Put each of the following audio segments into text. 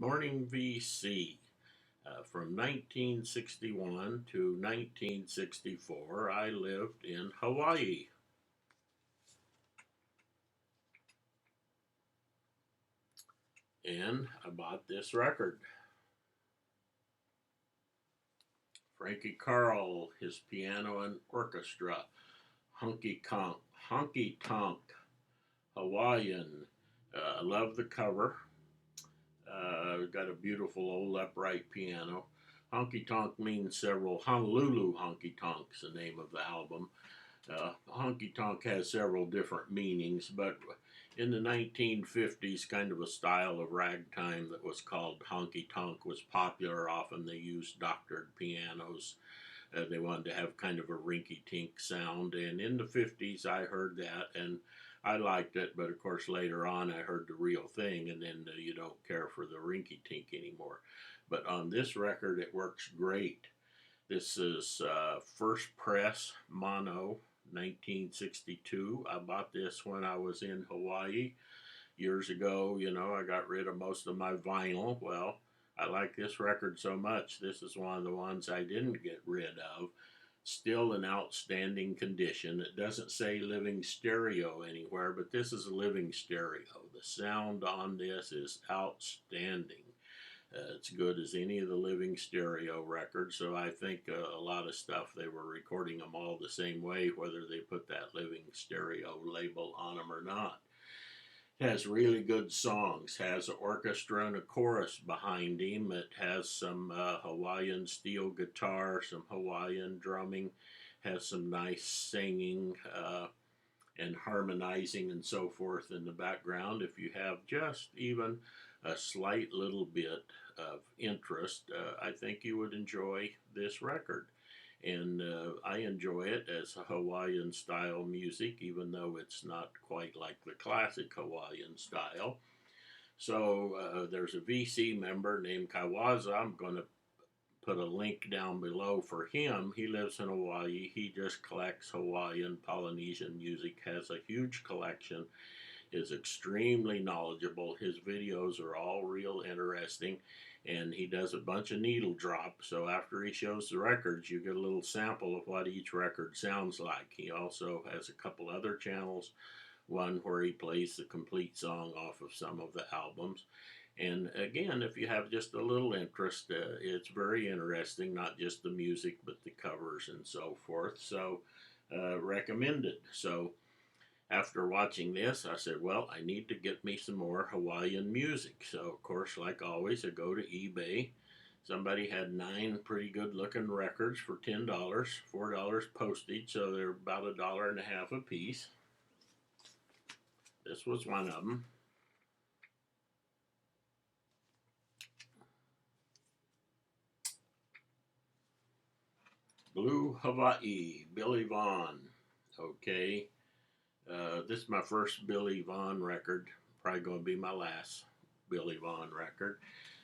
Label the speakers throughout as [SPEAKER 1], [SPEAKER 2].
[SPEAKER 1] Morning VC. From 1961 to 1964, I lived in Hawaii. And I bought this record. Frankie Carl, his piano and orchestra. Honky Tonk, Hawaiian. I love the cover. Got a beautiful old upright piano. Honky Tonk means several. Honolulu Honky Tonk's the name of the album. Honky tonk has several different meanings, but in the 1950s, kind of a style of ragtime that was called honky tonk was popular. Often they used doctored pianos. They wanted to have kind of a rinky tink sound, and in the 50s, I heard that and I liked it, but of course later on I heard the real thing, and then you don't care for the rinky tink anymore. But on this record, it works great. This is first press mono 1962. I bought this when I was in Hawaii years ago. I got rid of most of my vinyl. Well, I like this record so much. This is one of the ones I didn't get rid of. Still in outstanding condition. It doesn't say living stereo anywhere, but this is a living stereo. The sound on this is outstanding. It's good as any of the living stereo records, so I think a lot of stuff they were recording them all the same way, whether they put that living stereo label on them or not. It has really good songs, has an orchestra and a chorus behind him. It has some Hawaiian steel guitar, some Hawaiian drumming, has some nice singing and harmonizing and so forth in the background. If you have just even a slight little bit of interest, I think you would enjoy this record. And I enjoy it as a Hawaiian style music, even though it's not quite like the classic Hawaiian style. So there's a VC member named Kaiwaza. I'm going to put a link down below for him. He lives in Hawaii. He just collects Hawaiian, Polynesian music, has a huge collection, is extremely knowledgeable. His videos are all real interesting, and he does a bunch of needle drops. So after he shows the records, you get a little sample of what each record sounds like. He also has a couple other channels, one where he plays the complete song off of some of the albums. And again, if you have just a little interest, it's very interesting, not just the music, but the covers and so forth. So, recommended. So, after watching this, I said, well, I need to get me some more Hawaiian music. So, of course, like always, I go to eBay. Somebody had 9 pretty good looking records for $10, $4 postage, so they're about $1.50 a piece. This was one of them. Blue Hawaii, Billy Vaughn. Okay. This is my first Billy Vaughn record. Probably going to be my last Billy Vaughn record.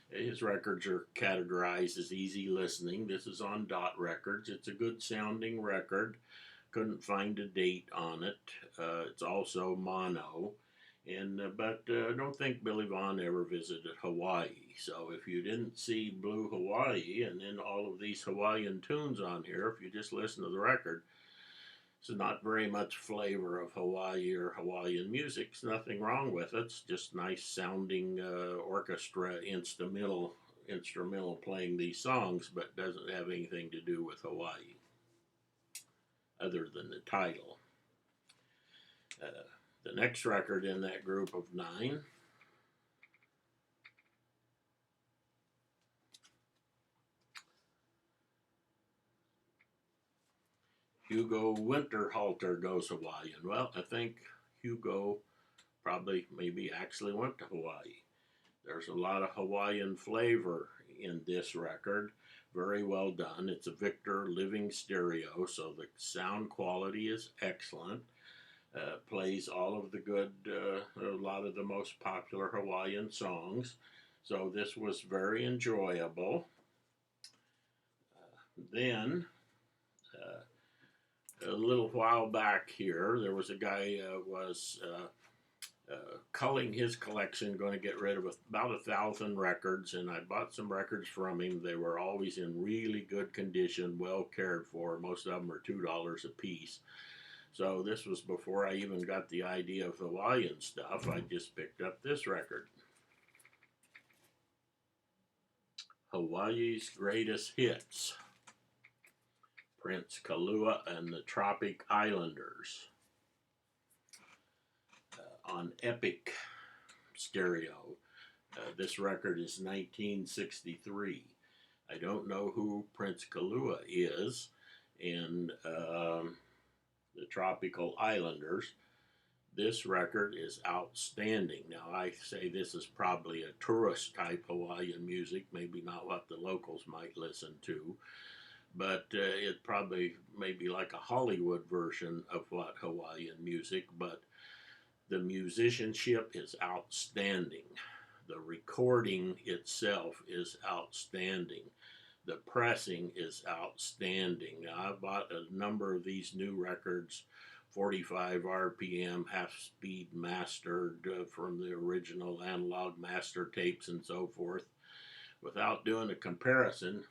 [SPEAKER 1] His records are categorized as easy listening. This is on Dot Records. It's a good sounding record. Couldn't find a date on it. It's also mono. But I don't think Billy Vaughn ever visited Hawaii. So if you didn't see Blue Hawaii and then all of these Hawaiian tunes on here, if you just listen to the record, it's not very much flavor of Hawaii or Hawaiian music. There's nothing wrong with it. It's just nice sounding orchestra instrumental playing these songs, but doesn't have anything to do with Hawaii other than the title. The next record in that group of 9 Hugo Winterhalter Goes Hawaiian. Well, I think Hugo probably maybe actually went to Hawaii. There's a lot of Hawaiian flavor in this record. Very well done. It's a Victor living stereo, so the sound quality is excellent. Plays all of the good, a lot of the most popular Hawaiian songs. So this was very enjoyable. Then, a little while back here, there was a guy was culling his collection, going to get rid of about 1,000 records, and I bought some records from him. They were always in really good condition, well cared for. Most of them are $2 a piece. So this was before I even got the idea of Hawaiian stuff. I just picked up this record. Hawaii's Greatest Hits. Prince Kalua and the Tropic Islanders. On Epic Stereo. This record is 1963. I don't know who Prince Kalua is, and the Tropical Islanders. This record is outstanding. Now, I say this is probably a tourist type Hawaiian music, maybe not what the locals might listen to, but it probably may be like a Hollywood version of what Hawaiian music, but the musicianship is outstanding. The recording itself is outstanding. The pressing is outstanding. I bought a number of these new records, 45 RPM, half speed mastered from the original analog master tapes and so forth. Without doing a comparison,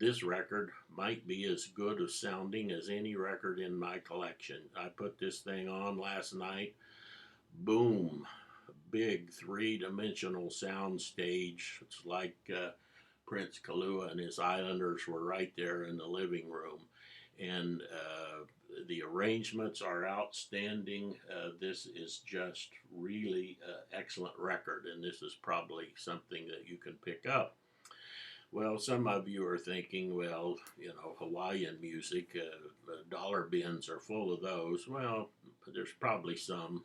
[SPEAKER 1] this record might be as good of sounding as any record in my collection. I put this thing on last night. Boom. Big three-dimensional sound stage. It's like Prince Kalua and his Islanders were right there in the living room. And the arrangements are outstanding. This is just really excellent record, and this is probably something that you can pick up. Well, some of you are thinking, well, you know, Hawaiian music, dollar bins are full of those. Well, there's probably some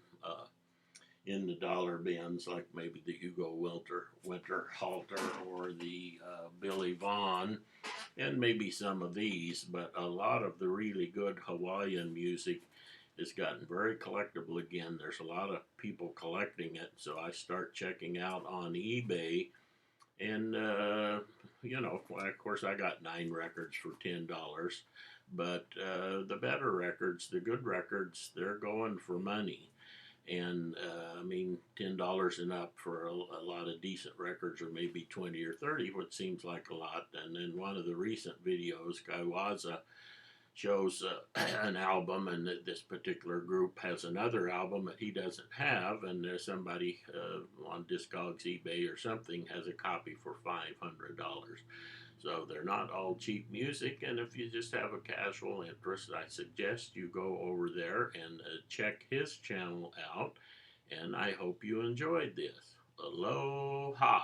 [SPEAKER 1] in the dollar bins, like maybe the Hugo Winter Halter or the Billy Vaughn, and maybe some of these, but a lot of the really good Hawaiian music has gotten very collectible again. There's a lot of people collecting it, so I start checking out on eBay, and you know, of course, I got 9 records for $10, but the better records, the good records, they're going for money. And I mean, $10 and up for a lot of decent records, or maybe 20 or 30, which seems like a lot. And then one of the recent videos, Kaiwaza, shows an album, and this particular group has another album that he doesn't have, and there's somebody on Discogs, eBay, or something has a copy for $500. So they're not all cheap music, and if you just have a casual interest, I suggest you go over there and check his channel out, and I hope you enjoyed this. Aloha!